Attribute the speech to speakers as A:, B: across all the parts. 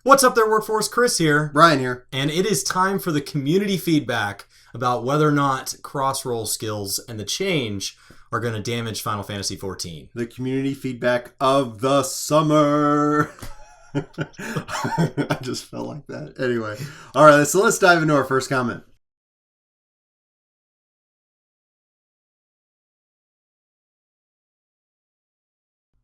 A: What's up there, Workforce? Chris here.
B: Brian here.
A: And it is time for the community feedback about whether or not cross-roll skills and the change are going to damage Final Fantasy XIV.
B: The community feedback of the summer. I just felt like that. Anyway. All right, so let's dive into our first comment.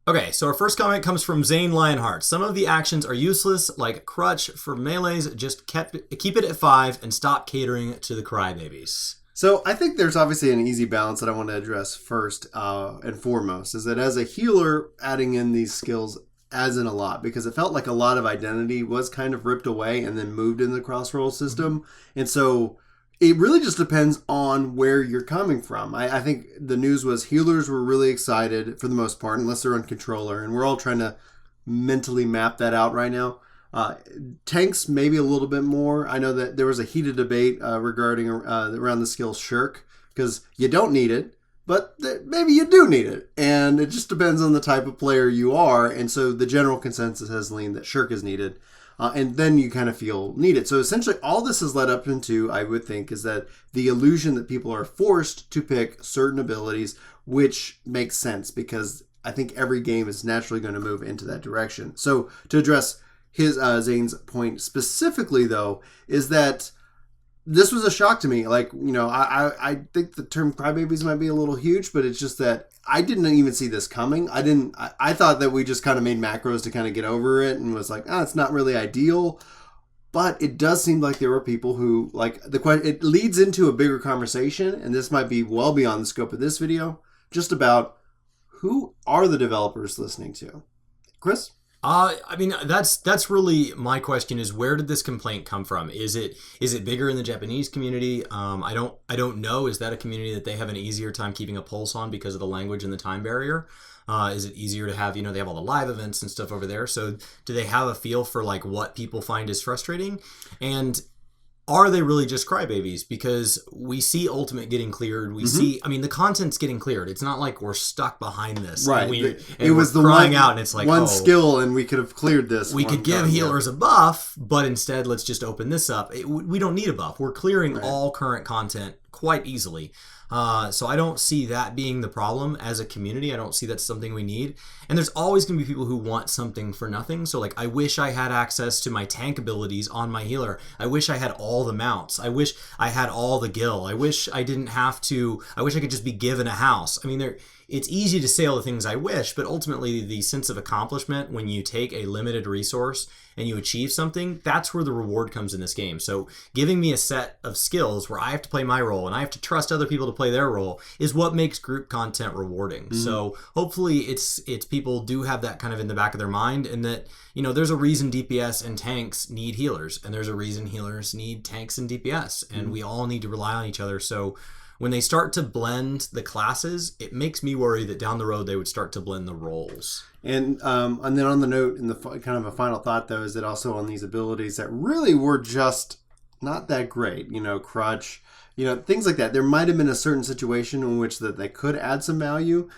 A: Okay, so our first comment comes from Zane Lionheart. Some of the actions are useless, like Crutch for melees. Just keep it at 5 and stop catering to the crybabies.
B: So I think there's obviously an easy balance that I want to address first and foremost, is that as a healer, adding in these skills adds in a lot, because it felt like a lot of identity was kind of ripped away and then moved into the cross-roll system. And so it really just depends on where you're coming from. I think the news was healers were really excited for the most part, unless they're on controller, and we're all trying to mentally map that out right now. Tanks maybe a little bit more. I know that there was a heated debate regarding around the skill Shirk, because you don't need it, but maybe you do need it, and it just depends on the type of player you are. And so the general consensus has leaned that Shirk is needed. And then you kind of feel needed. So essentially all this has led up into, I would think, is that the illusion that people are forced to pick certain abilities, which makes sense because I think every game is naturally going to move into that direction. So to address Zane's point specifically, though, is that this was a shock to me. Like, you know, I think the term crybabies might be a little huge, but it's just that I didn't even see this coming. I thought that we just kind of made macros to kind of get over it and was like, it's not really ideal. But it does seem like there were people who, like, it leads into a bigger conversation, and this might be well beyond the scope of this video, just about who are the developers listening to. Chris?
A: I mean, that's really my question, is where did this complaint come from? Is it bigger in the Japanese community? I don't know. Is that a community that they have an easier time keeping a pulse on because of the language and the time barrier? Is it easier to have, they have all the live events and stuff over there. So do they have a feel for like what people find is frustrating? And are they really just crybabies? Because we see Ultimate getting cleared. We see, the content's getting cleared. It's not like we're stuck behind this.
B: Right.
A: It was the crying out, and it's like
B: one skill, and we could have cleared this.
A: We could give healers a buff, but instead, let's just open this up. We don't need a buff. We're clearing all current content quite easily. So I don't see that being the problem as a community. I don't see that's something we need. And there's always going to be people who want something for nothing. So like, I wish I had access to my tank abilities on my healer. I wish I had all the mounts. I wish I had all the gil. I wish I didn't have to. I wish I could just be given a house. I mean, it's easy to say all the things I wish, but ultimately the sense of accomplishment when you take a limited resource and you achieve something, that's where the reward comes in this game. So giving me a set of skills where I have to play my role and I have to trust other people to play their role is what makes group content rewarding. Mm-hmm. So hopefully it's people do have that kind of in the back of their mind, and that, there's a reason DPS and tanks need healers, and there's a reason healers need tanks and DPS, and we all need to rely on each other. So when they start to blend the classes, it makes me worry that down the road they would start to blend the roles.
B: And then on the note, in the kind of a final thought, though, is that also on these abilities that really were just not that great, Crutch, things like that. There might have been a certain situation in which that they could add some value.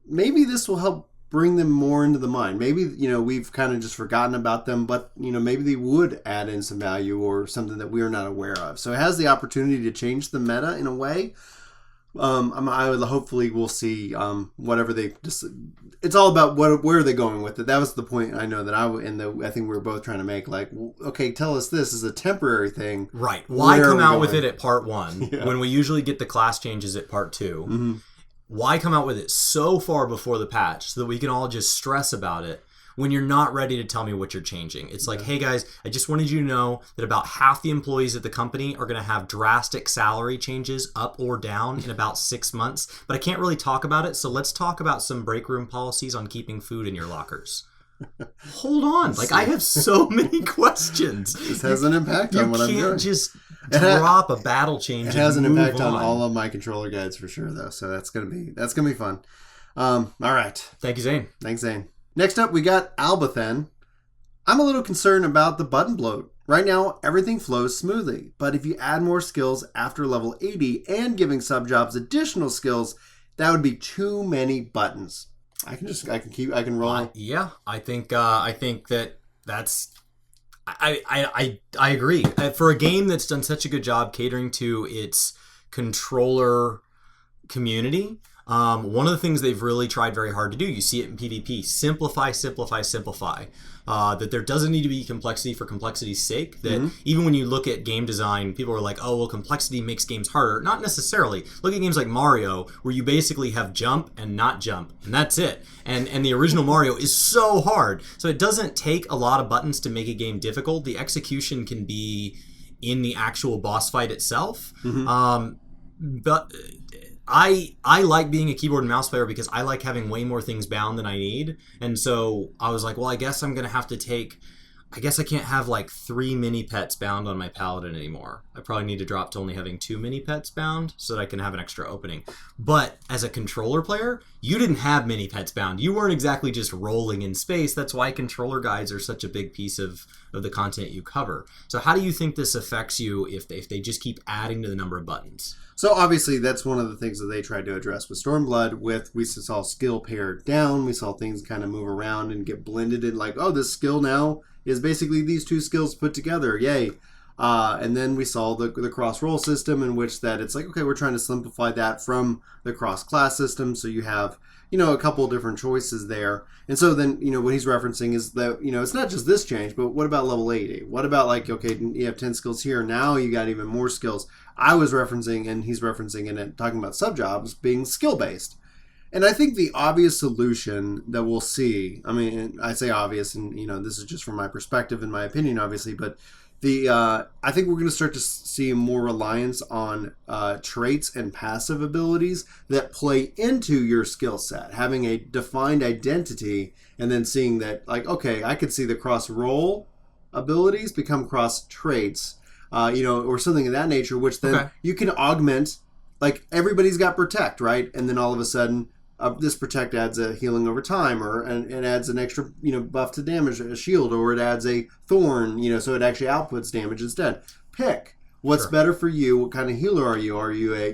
B: Maybe this will help bring them more into the mind. Maybe, we've kind of just forgotten about them, but, maybe they would add in some value or something that we are not aware of. So it has the opportunity to change the meta in a way. Hopefully we'll see whatever they just. It's all about where are they going with it. That was the point I know that I think we were both trying to make. Like, okay, tell us this is a temporary thing,
A: right? Why come out with it at part 1 when we usually get the class changes at part 2? Mm-hmm. Why come out with it so far before the patch so that we can all just stress about it when you're not ready to tell me what you're changing? It's like, hey guys, I just wanted you to know that about half the employees at the company are going to have drastic salary changes up or down in about 6 months, but I can't really talk about it. So let's talk about some break room policies on keeping food in your lockers. Hold on. Like, I have so many questions.
B: This has an impact on what I'm doing.
A: You can't just drop a battle change.
B: It has an impact on all of my controller guides for sure, though. So that's gonna be fun. All right.
A: Thank you, Zane.
B: Thanks, Zane. Next up, we got Albathen. I'm a little concerned about the button bloat. Right now, everything flows smoothly, but if you add more skills after level 80 and giving sub-jobs additional skills, that would be too many buttons. I can roll.
A: Yeah, I think that's I agree. For a game that's done such a good job catering to its controller community, one of the things they've really tried very hard to do, you see it in PvP, simplify, simplify, simplify. That there doesn't need to be complexity for complexity's sake. That even when you look at game design, people are like, oh, well, complexity makes games harder. Not necessarily. Look at games like Mario, where you basically have jump and not jump, and that's it. And the original Mario is so hard. So it doesn't take a lot of buttons to make a game difficult. The execution can be in the actual boss fight itself. But I like being a keyboard and mouse player because I like having way more things bound than I need. And so I was like, well, I guess I'm going to have to I guess I can't have like 3 mini pets bound on my paladin anymore. I probably need to drop to only having 2 mini pets bound so that I can have an extra opening. But as a controller player, you didn't have mini pets bound. You weren't exactly just rolling in space. That's why controller guides are such a big piece of the content you cover. So how do you think this affects you if they just keep adding to the number of buttons?
B: So obviously that's one of the things that they tried to address with Stormblood. We saw skill pared down. We saw things kind of move around and get blended in, like, oh, this skill now is basically these 2 skills put together. Yay. And then we saw the cross-roll system, in which that it's like, okay, we're trying to simplify that from the cross-class system. So you have, a couple of different choices there. And so then, what he's referencing is that, it's not just this change, but what about level 80? What about, like, okay, you have 10 skills here. Now you got even more skills. I was referencing, and he's referencing in it, talking about subjobs being skill-based. And I think the obvious solution that we'll see, I mean, I say obvious, and, this is just from my perspective and my opinion, obviously, but I think we're going to start to see more reliance on traits and passive abilities that play into your skill set, having a defined identity, and then seeing that, like, okay, I could see the cross-roll abilities become cross-traits, or something of that nature, which then you can augment. Like, everybody's got Protect, right? And then all of a sudden, this Protect adds a healing over time, or and adds an extra, buff to damage, a shield, or it adds a Thorn, so it actually outputs damage instead. Pick what's better for you. What kind of healer are you? Are you a,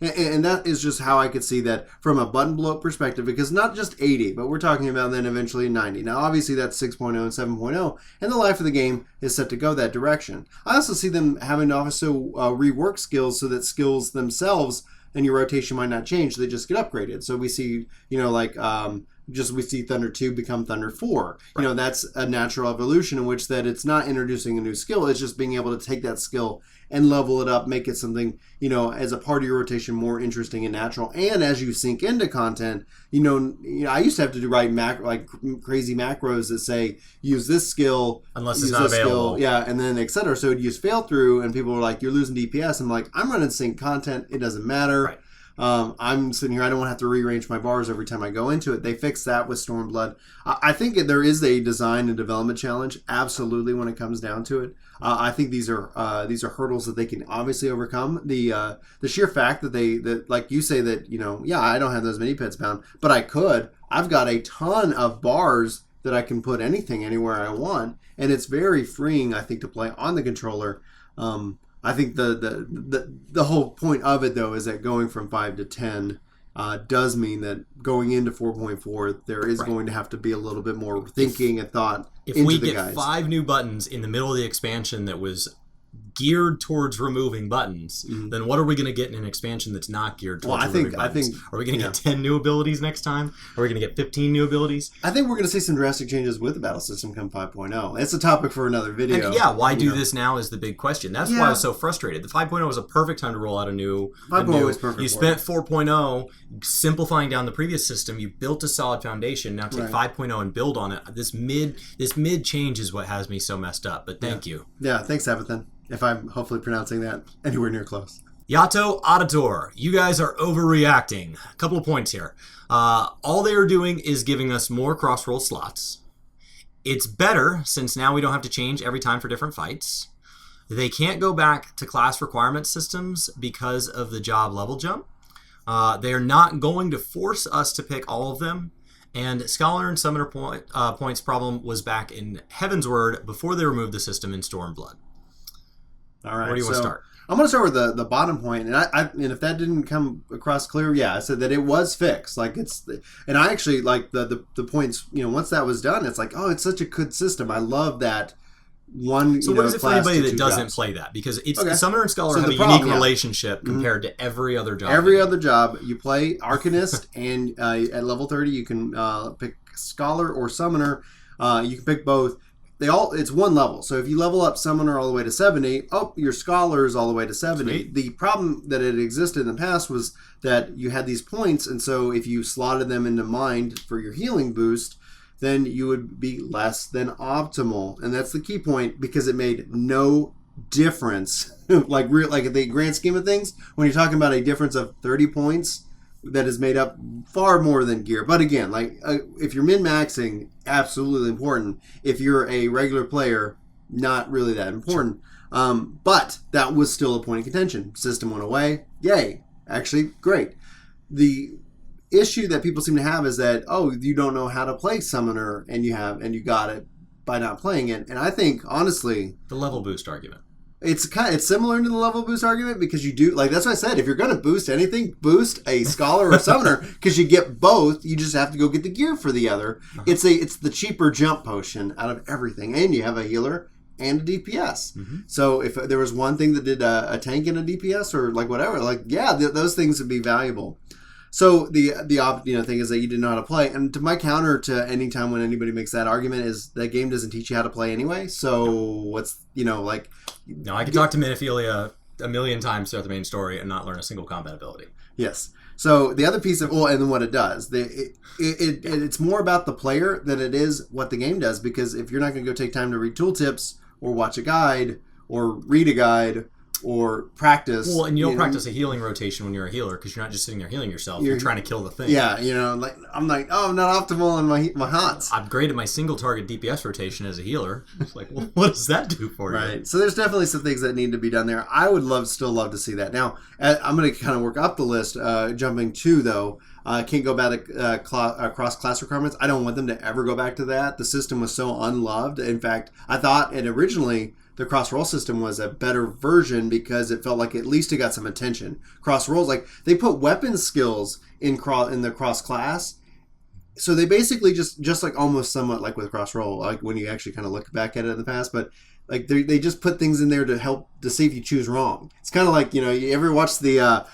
B: and that is just how I could see that from a button bloat perspective, because not just 80, but we're talking about then eventually 90. Now, obviously that's 6.0 and 7.0, and the life of the game is set to go that direction. I also see them having to also rework skills so that skills themselves and your rotation might not change. They just get upgraded. So we see, we see Thunder 2 become Thunder 4. Right. That's a natural evolution in which that it's not introducing a new skill. It's just being able to take that skill and level it up, make it something, as a part of your rotation more interesting and natural. And as you sink into content, I used to have to write crazy macros that say, use this skill.
A: Unless it's not available.
B: Skill, and then et cetera. So it'd use fail through, and people were like, you're losing DPS. I'm like, I'm running sync content. It doesn't matter. Right. I'm sitting here. I don't want to have to rearrange my bars every time I go into it. They fixed that with Stormblood. I think there is a design and development challenge, absolutely, when it comes down to it. I think these are hurdles that they can obviously overcome. The sheer fact that like you say that, I don't have those mini pets bound, but I could. I've got a ton of bars that I can put anything anywhere I want, and it's very freeing, I think, to play on the controller. I think the whole point of it, though, is that going from 5 to 10 does mean that going into 4.4, there is going to have to be a little bit more thinking and thought into the guides. If we get 5 new buttons in the middle of the expansion that was geared towards removing buttons, then what are we going to get in an expansion that's not geared towards removing buttons? Are we going to get 10 new abilities next time? Are we going to get 15 new abilities? I think we're going to see some drastic changes with the battle system come 5.0. It's a topic for another video. And why do this now is the big question. That's why I was so frustrated. The 5.0 was a perfect time to roll out a new... 5.0 was perfect. You spent 4.0 simplifying down the previous system. You built a solid foundation. Now take 5.0 and build on it. This mid change is what has me so messed up. But thank you. Yeah, thanks, Abathan. If I'm hopefully pronouncing that anywhere near close. Yato Auditor, you guys are overreacting. A couple of points here. All they are doing is giving us more cross-roll slots. It's better, since now we don't have to change every time for different fights. They can't go back to class requirement systems because of the job level jump. They are not going to force us to pick all of them. And Scholar and Summoner points problem was back in Heaven's Word before they removed the system in Stormblood. All right. Where do you want to start? I'm going to start with the bottom point, and if that didn't come across clear, I said that it was fixed. Like and I actually like the points. Once that was done, it's like, oh, it's such a good system. I love that. one.
A: So what is it for
B: class
A: anybody
B: to
A: that
B: two
A: doesn't
B: jobs.
A: play that? Because it's
B: Okay.
A: Summoner and Scholar
B: So
A: have
B: the
A: a
B: problem,
A: unique
B: yeah.
A: relationship compared to every other job.
B: Every other job, you play Arcanist, and at level 30, you can pick Scholar or Summoner. You can pick both. It's one level. So if you level up Summoner all the way to 70, your Scholar is all the way to 70.
A: Sweet.
B: The problem that had existed in the past was that you had these points, and so if you slotted them into Mind for your healing boost, then you would be less than optimal. And that's the key point, because it made no difference. like in the grand scheme of things, when you're talking about a difference of 30 points, that is made up far more than gear. But again, if you're min-maxing, absolutely important. If you're a regular player, not really that important. But that was still a point of contention. System went away. Yay. Actually, great. The issue that people seem to have is that, you don't know how to play Summoner, and you got it by not playing it. And I think, honestly,
A: the level boost argument.
B: It's similar to the level boost argument, because you do, that's what I said, if you're going to boost anything, boost a Scholar or Summoner, because you get both. You just have to go get the gear for the other. Uh-huh. It's the cheaper jump potion out of everything, and you have a healer and a DPS. Mm-hmm. So if there was one thing that did a tank and a DPS or whatever, those things would be valuable. So the thing is that you didn't know how to play. And to my counter to any time when anybody makes that argument is that game doesn't teach you how to play anyway. So what's, No,
A: I could talk to Minophilia a million times throughout the main story and not learn a single combat ability.
B: Yes. So the other piece of, and then what it does, it's more about the player than it is what the game does. Because if you're not going to go take time to read tooltips or watch a guide or read a guide or practice.
A: Well, and you don't practice a healing rotation when you're a healer, because you're not just sitting there healing yourself. You're trying to kill the thing.
B: Yeah, I'm not optimal on my HOTS.
A: I've graded my single target DPS rotation as a healer. It's like, well, what does that do for you?
B: Right. So there's definitely some things that need to be done there. I would still love to see that. Now, I'm going to kind of work up the list. Jumping to, though, can't go back to cross-class requirements. I don't want them to ever go back to that. The system was so unloved. In fact, I thought originally the cross-roll system was a better version, because it felt like at least it got some attention. Cross-rolls, they put weapon skills in the cross-class. So they basically just almost somewhat like with cross-roll, when you actually kind of look back at it in the past, but they just put things in there to help to see if you choose wrong. It's kind of like, you ever watch the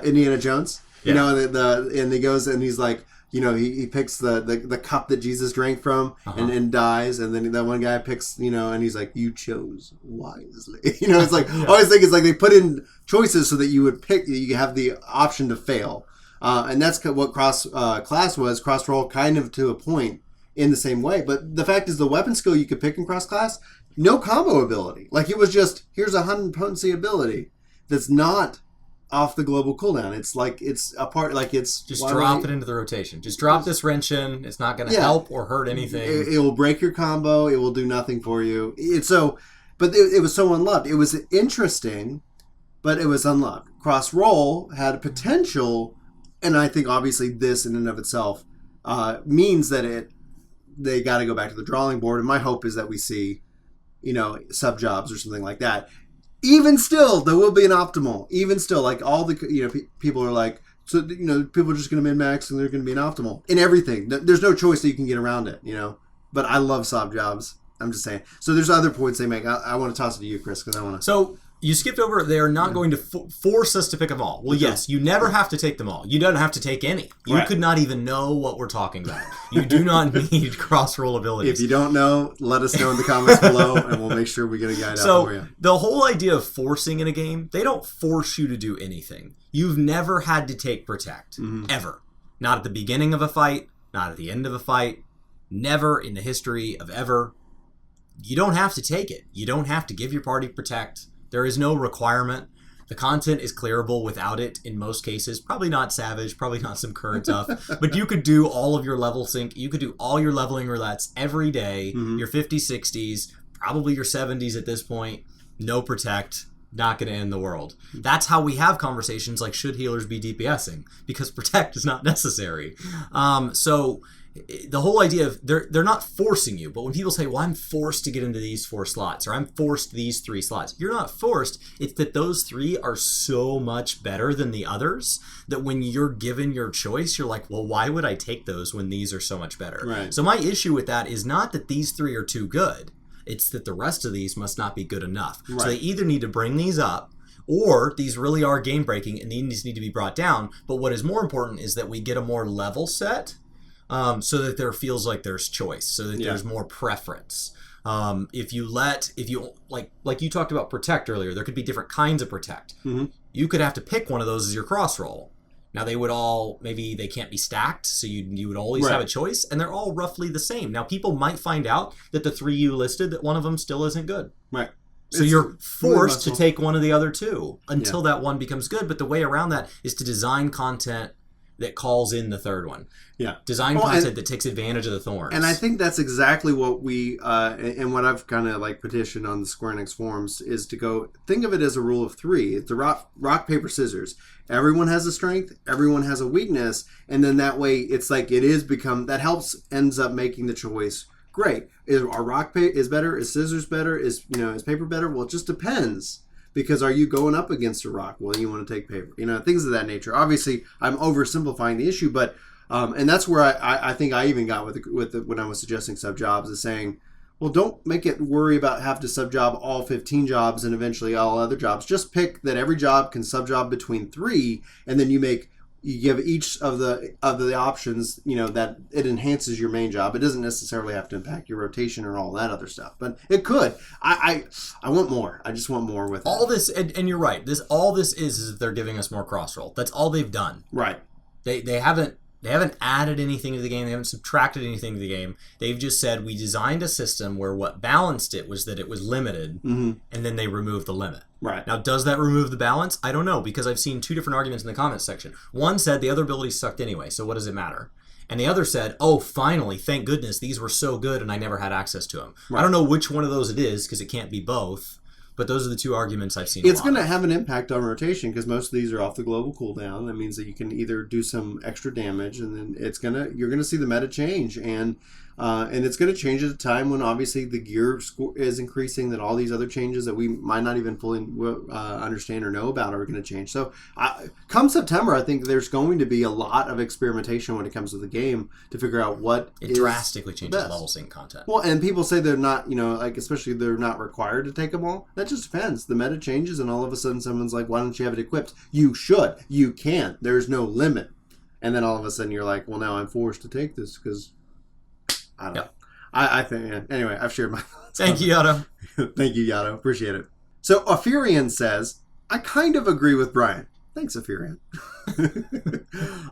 B: Indiana Jones?
A: Yeah.
B: And he goes and he's like, he picks the cup that Jesus drank from, uh-huh. and dies, and then that one guy picks, and he's like, you chose wisely. It's like, yeah. I always think it's like they put in choices so that you would pick, you have the option to fail. And that's what class was, cross-roll kind of to a point in the same way. But the fact is, the weapon skill you could pick in cross-class, no combo ability. It was just, here's a 100 potency ability that's not off the global cooldown. It's it's a part, it's
A: just drop it into the rotation. Just drop this wrench in. It's not going to help or hurt anything.
B: It will break your combo. It will do nothing for you. But it was so unloved. It was interesting, but it was unloved. Cross-roll had potential, and I think obviously this in and of itself means that they got to go back to the drawing board. And my hope is that we see, sub jobs or something like that. Even still, there will be an optimal. Even still, all the people are like, so people are just going to min-max and they're going to be an optimal in everything. There's no choice that you can get around it, But I love sub jobs. I'm just saying. So there's other points they make. I want to toss it to you, Chris, because I want to.
A: So you skipped over. They're not going to force us to pick them all. Well, yes, you never have to take them all. You don't have to take any. You could not even know what we're talking about. You do not need cross-roll abilities.
B: If you don't know, let us know in the comments below, and we'll make sure we get a guide out for you.
A: So the whole idea of forcing in a game, they don't force you to do anything. You've never had to take Protect, ever. Not at the beginning of a fight, not at the end of a fight, never in the history of ever. You don't have to take it. You don't have to give your party Protect. There is no requirement. The content is clearable without it in most cases. Probably not Savage, probably not some current stuff. But you could do all of your level sync. You could do all your leveling roulettes every day. Your 50s, 60s, probably your 70s at this point. No Protect. Not going to end the world. That's how we have conversations like, should healers be DPSing? Because Protect is not necessary. So the whole idea of they're not forcing you, but when people say, well, I'm forced to get into these 4 slots, or I'm forced these 3 slots, you're not forced. It's that those 3 are so much better than the others that when you're given your choice, you're like, well, why would I take those when these are so much better?
B: Right.
A: So my issue with that is not that these 3 are too good. It's that the rest of these must not be good enough.
B: Right.
A: So they either need to bring these up, or these really are game breaking and these need to be brought down. But what is more important is that we get a more level set, so that there feels like there's choice, so that there's more preference. If you like you talked about protect earlier, there could be different kinds of protect.
B: Mm-hmm.
A: You could have to pick one of those as your cross roll. Now they would all, maybe they can't be stacked, so you would always have a choice, and they're all roughly the same. Now people might find out that the 3 you listed, that one of them still isn't good.
B: Right.
A: So you're forced to take one of the other two until that one becomes good. But the way around that is to design content that calls in the third one.
B: Yeah.
A: Design content that takes advantage of the thorns.
B: And I think that's exactly what we, and what I've kind of like petitioned on the Square Enix forums is to go, think of it as a rule of 3. It's a rock, paper, scissors. Everyone has a strength, everyone has a weakness, and then that way it's like that ends up making the choice great. Is rock is better? Is scissors better? Is paper better? Well, it just depends. Because are you going up against a rock? Well, you want to take paper. Things of that nature. Obviously, I'm oversimplifying the issue, but and that's where I think I even got with when I was suggesting sub jobs, is saying, well, don't make it worry about have to sub job all 15 jobs and eventually all other jobs. Just pick that every job can sub job between 3, and then you give each of the options, that it enhances your main job. It doesn't necessarily have to impact your rotation or all that other stuff, but it could. I want more. I just want more with
A: all this, and you're right. All this is that they're giving us more crossroll. That's all they've done.
B: Right.
A: They haven't added anything to the game. They haven't subtracted anything to the game. They've just said we designed a system where what balanced it was that it was limited, and then they removed the limit.
B: Right.
A: Now, does that remove the balance? I don't know, because I've seen 2 different arguments in the comments section. One said the other abilities sucked anyway, so what does it matter? And the other said, oh, finally, thank goodness, these were so good and I never had access to them. Right. I don't know which one of those it is, because it can't be both. But those are the 2 arguments I've seen.
B: It's going to have an impact on rotation, because most of these are off the global cooldown. That means that you can either do some extra damage, and then you're going to see the meta change, and it's going to change at a time when obviously the gear score is increasing. That all these other changes that we might not even fully understand or know about are going to change. So come September, I think there's going to be a lot of experimentation when it comes to the game to figure out what
A: it drastically changes level sync content.
B: Well, and people say they're not, especially they're not required to take them all. That just depends. The meta changes, and all of a sudden someone's like, why don't you have it equipped? You should. You can. There's no limit. And then all of a sudden you're like, well, now I'm forced to take this because I don't know. I think, anyway, I've shared my thoughts.
A: Thank you, Yato.
B: Thank you, Yato. Appreciate it. So, Aphirian says, I kind of agree with Brian. Thanks, Aphirian.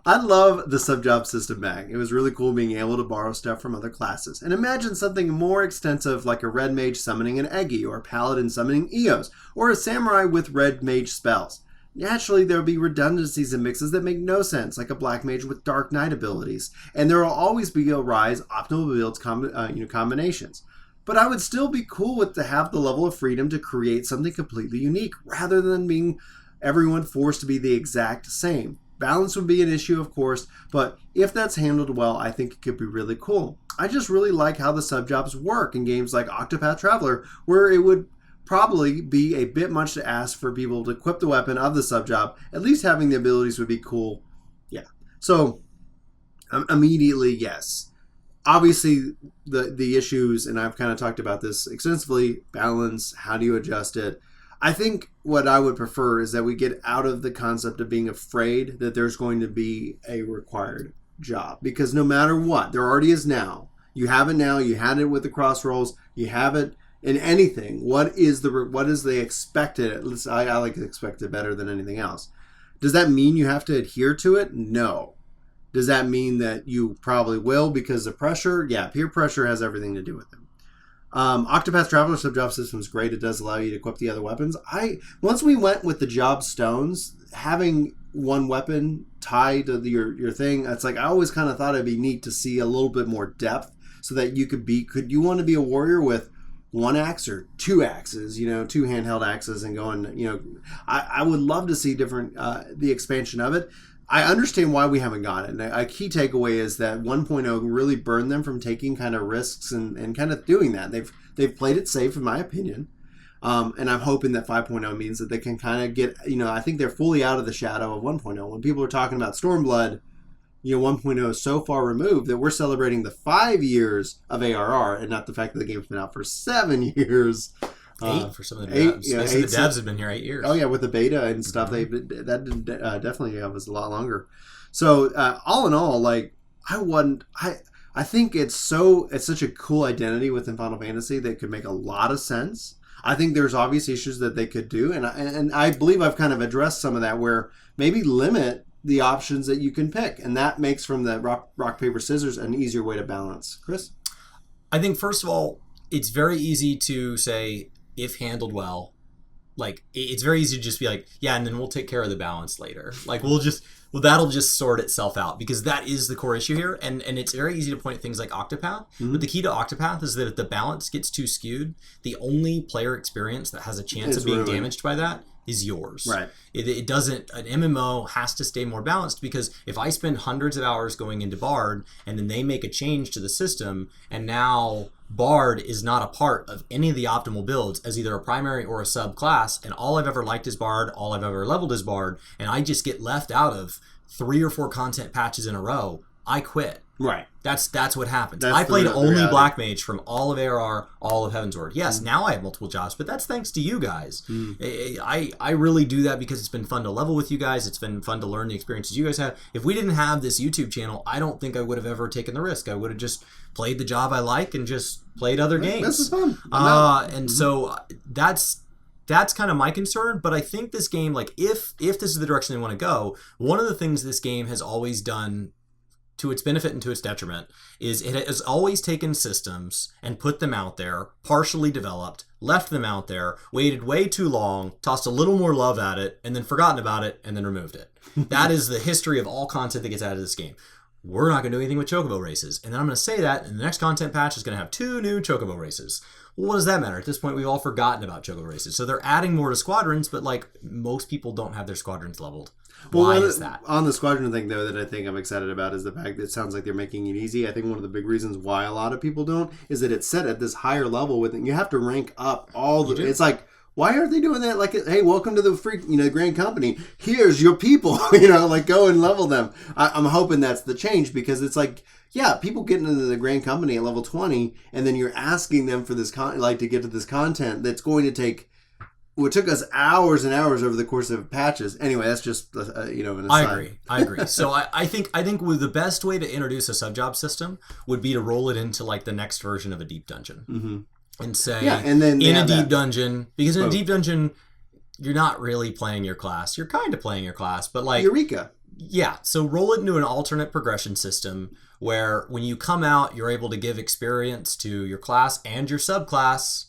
B: I love the sub-job system bag. It was really cool being able to borrow stuff from other classes. And imagine something more extensive like a red mage summoning an Eggy, or a paladin summoning Eos, or a samurai with red mage spells. Naturally, there will be redundancies and mixes that make no sense, like a black mage with dark knight abilities, and there will always be a rise optimal builds combinations. But I would still be cool with to have the level of freedom to create something completely unique, rather than being everyone forced to be the exact same. Balance would be an issue, of course, but if that's handled well, I think it could be really cool. I just really like how the sub-jobs work in games like Octopath Traveler, where it would probably be a bit much to ask for people to equip the weapon of the sub-job. At least having the abilities would be cool. Yeah. So, immediately, yes. Obviously, the issues, and I've kind of talked about this extensively, balance, how do you adjust it? I think what I would prefer is that we get out of the concept of being afraid that there's going to be a required job. Because no matter what, there already is now. You have it now, you had it with the crossrolls, you have it in anything. What is the expected? At least I like to expect it better than anything else. Does that mean you have to adhere to it? No. Does that mean that you probably will because of pressure? Yeah, peer pressure has everything to do with it. Octopath Traveler sub-job system is great. It does allow you to equip the other weapons. Once we went with the job stones, having one weapon tied to your thing, it's like I always kind of thought it'd be neat to see a little bit more depth, so that you could you want to be a warrior with one axe or 2 axes, 2 handheld axes, and going, I would love to see different, the expansion of it. I understand why we haven't got it. And a key takeaway is that 1.0 really burned them from taking kind of risks and kind of doing that. They've played it safe, in my opinion. And I'm hoping that 5.0 means that they can kind of get, I think they're fully out of the shadow of 1.0. When people are talking about Stormblood, 1.0 is so far removed that we're celebrating the 5 years of ARR and not the fact that the game's been out for 7 years.
A: 8 for some of the devs.
B: Yeah,
A: the devs have been here 8 years.
B: Oh yeah, with the beta and stuff, definitely was a lot longer. So all in all, like I think it's such a cool identity within Final Fantasy that could make a lot of sense. I think there's obvious issues that they could do, and I believe I've kind of addressed some of that, where maybe limit the options that you can pick, and that makes from the rock paper scissors an easier way to balance. Chris,
A: I think first of all, it's very easy to say, if handled well, like it's very easy to just be like, yeah, and then we'll take care of the balance later. Like that'll just sort itself out, because that is the core issue here. And it's very easy to point at things like Octopath. But the key to Octopath is that if the balance gets too skewed, the only player experience that has a chance of being damaged by that is yours.
B: Right.
A: It doesn't, an MMO has to stay more balanced, because if I spend hundreds of hours going into Bard and then they make a change to the system and now Bard is not a part of any of the optimal builds as either a primary or a subclass, and all I've ever liked is Bard, all I've ever leveled is Bard, and I just get left out of 3 or 4 content patches in a row, I quit.
B: Right.
A: That's what happens. I played only Black Mage from all of ARR, all of Heavensward. Yes, now I have multiple jobs, but that's thanks to you guys. I really do that because it's been fun to level with you guys. It's been fun to learn the experiences you guys have. If we didn't have this YouTube channel, I don't think I would have ever taken the risk. I would have just played the job I like and just played other games.
B: This is fun.
A: So that's kind of my concern. But I think this game, like if this is the direction they want to go, one of the things this game has always done, to its benefit and to its detriment, is it has always taken systems and put them out there, partially developed, left them out there, waited way too long, tossed a little more love at it, and then forgotten about it, and then removed it. That is the history of all content that gets added to this game. We're not going to do anything with Chocobo races. And then I'm going to say that, and the next content patch is going to have 2 new Chocobo races. Well, what does that matter? At this point, we've all forgotten about Chocobo races. So they're adding more to squadrons, but like most people don't have their squadrons leveled. Why is that?
B: On the squadron thing, though, that I think I'm excited about is the fact that it sounds like they're making it easy. I think one of the big reasons why a lot of people don't is that it's set at this higher level with it. You have to rank up all the... It's like, why aren't they doing that? Like, hey, welcome to the Grand Company. Here's your people. Like go and level them. I'm hoping that's the change, because it's like, yeah, people get into the Grand Company at level 20, and then you're asking them for this to get to this content that's going to take... Well, it took us hours and hours over the course of patches. Anyway, that's just an aside.
A: I agree. So I think the best way to introduce a sub-job system would be to roll it into like the next version of a deep dungeon, and say,
B: and then
A: in a deep dungeon, because in a deep dungeon, you're not really playing your class. You're kind of playing your class, but like
B: Eureka.
A: Yeah. So roll it into an alternate progression system where when you come out, you're able to give experience to your class and your subclass.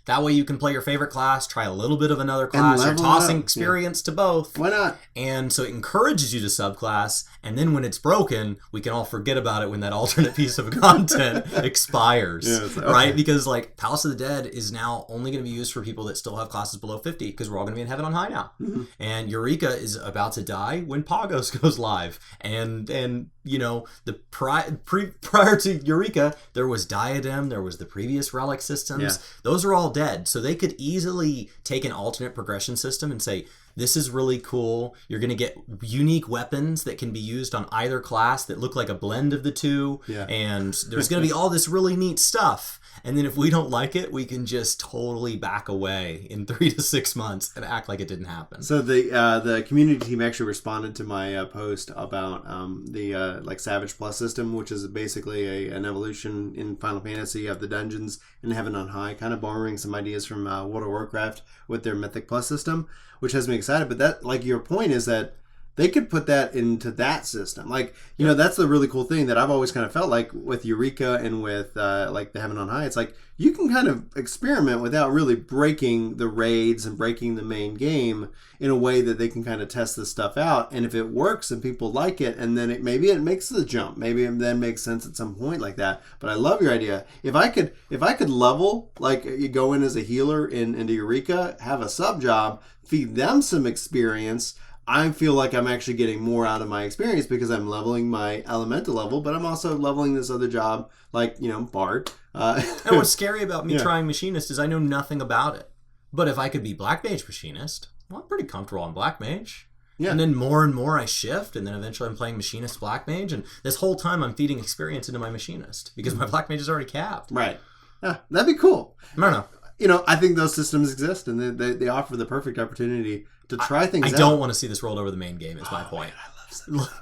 A: That way you can play your favorite class, try a little bit of another class. You're tossing experience to both.
B: Why not?
A: And so it encourages you to subclass, and then when it's broken, we can all forget about it when that alternate piece of content expires. Right? Because like Palace of the Dead is now only going to be used for people that still have classes below 50, because we're all going to be in Heaven on High now. And Eureka is about to die when Pagos goes live. And the prior to Eureka, there was Diadem, there was the previous relic systems.
B: Yeah.
A: Those are all dead. So they could easily take an alternate progression system and say, this is really cool. You're going to get unique weapons that can be used on either class that look like a blend of the two.
B: Yeah.
A: And there's going to be all this really neat stuff. And then if we don't like it, we can just totally back away in 3 to 6 months and act like it didn't happen.
B: So the community team actually responded to my post about the Savage Plus system, which is basically an evolution in Final Fantasy of the dungeons in Heaven on High, kind of borrowing some ideas from World of Warcraft with their Mythic Plus system, which has me excited. But that, like, your point is that they could put that into that system. Like, that's the really cool thing that I've always kind of felt like with Eureka and with like the Heaven on High. It's like you can kind of experiment without really breaking the raids and breaking the main game in a way that they can kind of test this stuff out. And if it works and people like it, and then maybe it makes the jump. Maybe it then makes sense at some point like that. But I love your idea. If I could level, like you go in as a healer into Eureka, have a sub job, feed them some experience, I feel like I'm actually getting more out of my experience because I'm leveling my elemental level, but I'm also leveling this other job, like, Bard.
A: And what's scary about me trying Machinist is I know nothing about it. But if I could be Black Mage Machinist, well, I'm pretty comfortable on Black Mage.
B: Yeah.
A: And then more and more I shift, and then eventually I'm playing Machinist Black Mage, and this whole time I'm feeding experience into my Machinist because my Black Mage is already capped.
B: Right. Yeah, that'd be cool.
A: I don't know.
B: You know, I think those systems exist, and they offer the perfect opportunity to try things out.
A: I don't want to see this rolled over the main game, is my point.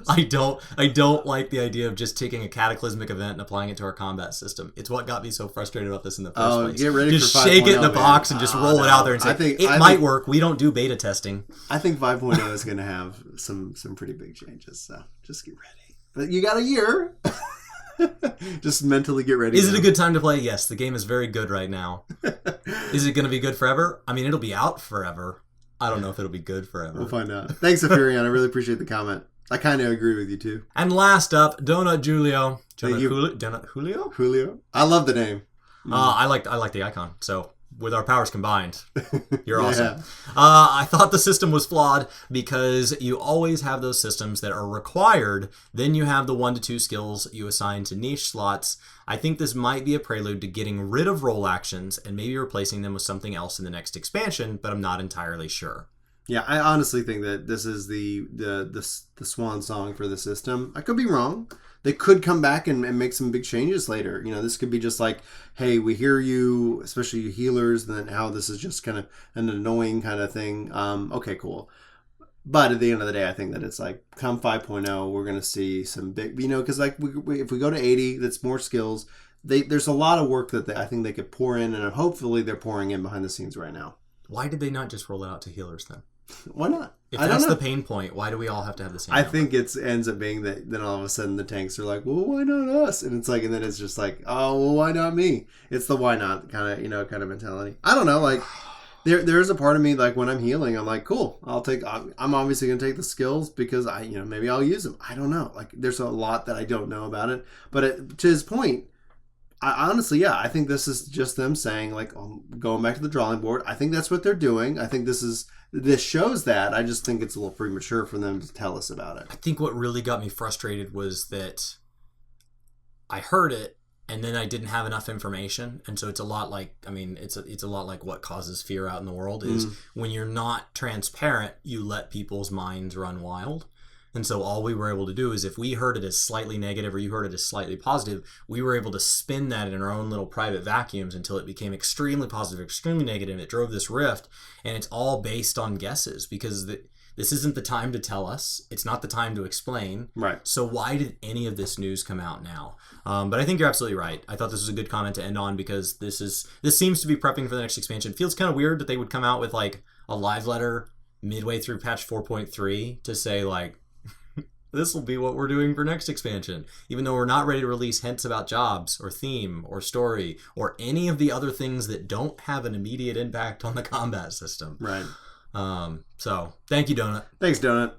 A: I don't like the idea of just taking a cataclysmic event and applying it to our combat system. It's what got me so frustrated about this in the first place.
B: Get ready
A: just
B: for 5.0,
A: shake it in a
B: man.
A: box and just roll it out there and say, it might work. We don't do beta testing.
B: I think 5.0 is going to have some pretty big changes, so just get ready. But you got a year. Just mentally get ready.
A: Is it a good time to play? Yes, the game is very good right now. Is it going to be good forever? I mean, it'll be out forever. I don't know if it'll be good forever.
B: We'll find out. Thanks, Apherion. I really appreciate the comment. I kind of agree with you, too.
A: And last up, Donut Julio. Donut Julio?
B: Julio? I love the name.
A: I like the icon, so... With our powers combined, you're awesome. I thought the system was flawed because you always have those systems that are required. Then you have the 1 to 2 skills you assign to niche slots. I think this might be a prelude to getting rid of role actions and maybe replacing them with something else in the next expansion, but I'm not entirely sure.
B: Yeah, I honestly think that this is the swan song for the system. I could be wrong. They could come back and make some big changes later. You know, this could be just like, hey, we hear you, especially you healers, and then how this is just kind of an annoying kind of thing. Okay, cool. But at the end of the day, I think that it's like, come 5.0, we're going to see some big, you know, because like if we go to 80, that's more skills. There's a lot of work that I think they could pour in, and hopefully they're pouring in behind the scenes right now.
A: Why did they not just roll it out to healers then?
B: Why not?
A: If that's the pain point, why do we all have to have the same
B: I
A: number?
B: think it ends up being that then all of a sudden the tanks are like, well, why not us? And it's like, and then it's just like, oh, well, why not me? It's the why not kind of mentality. I don't know. Like there's a part of me, like when I'm healing, I'm like, cool, I'm obviously going to take the skills because maybe I'll use them. I don't know. Like there's a lot that I don't know about it. But to his point, I honestly, yeah, I think this is just them saying like, going back to the drawing board. I think that's what they're doing. I think this shows that. I just think it's a little premature for them to tell us about it.
A: I think what really got me frustrated was that I heard it and then I didn't have enough information. And so it's a lot like, it's a lot like what causes fear out in the world is when you're not transparent, you let people's minds run wild. And so all we were able to do is if we heard it as slightly negative or you heard it as slightly positive, we were able to spin that in our own little private vacuums until it became extremely positive, extremely negative. It drove this rift, and it's all based on guesses because this isn't the time to tell us. It's not the time to explain.
B: Right.
A: So why did any of this news come out now? But I think you're absolutely right. I thought this was a good comment to end on because this seems to be prepping for the next expansion. It feels kind of weird that they would come out with like a live letter midway through patch 4.3 to say like, this will be what we're doing for next expansion, even though we're not ready to release hints about jobs or theme or story or any of the other things that don't have an immediate impact on the combat system.
B: Right.
A: So thank you, Donut.
B: Thanks, Donut.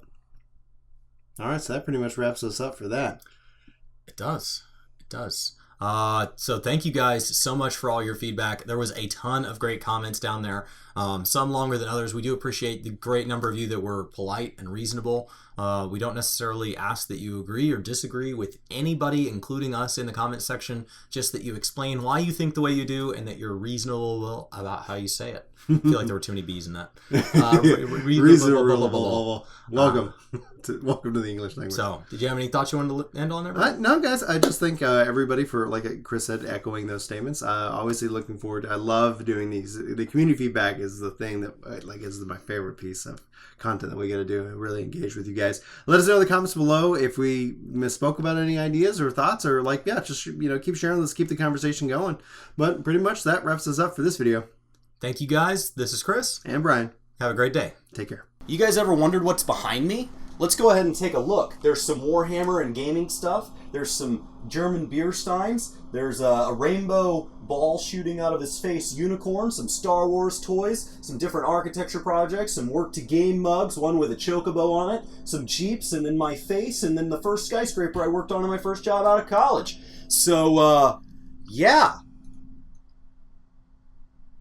B: All right, so that pretty much wraps us up for that.
A: It does. So thank you guys so much for all your feedback. There was a ton of great comments down there, some longer than others. We do appreciate the great number of you that were polite and reasonable. We don't necessarily ask that you agree or disagree with anybody, including us in the comment section, just that you explain why you think the way you do and that you're reasonable about how you say it. I feel like there were too many B's in that.
B: Reasonable. Welcome. Welcome to the English language.
A: So, did you have any thoughts you wanted to end on there?
B: No, guys. I just think everybody for, like Chris said, echoing those statements. Obviously, looking forward. I love doing these. The community feedback is the thing that is my favorite piece of content that we got to do and really engage with you guys. Let us know in the comments below if we misspoke about any ideas or thoughts or just keep sharing. Let's keep the conversation going. But pretty much that wraps us up for this video.
A: Thank you guys. This is Chris
B: and Brian.
A: Have a great day.
B: Take care.
A: You guys ever wondered what's behind me? Let's go ahead and take a look. There's some Warhammer and gaming stuff. There's some German beer steins. There's a rainbow ball shooting out of his face unicorn, some Star Wars toys, some different architecture projects, some Work To Game mugs, one with a chocobo on it, some Jeeps, and then my face, and then the first skyscraper I worked on in my first job out of college. So, yeah.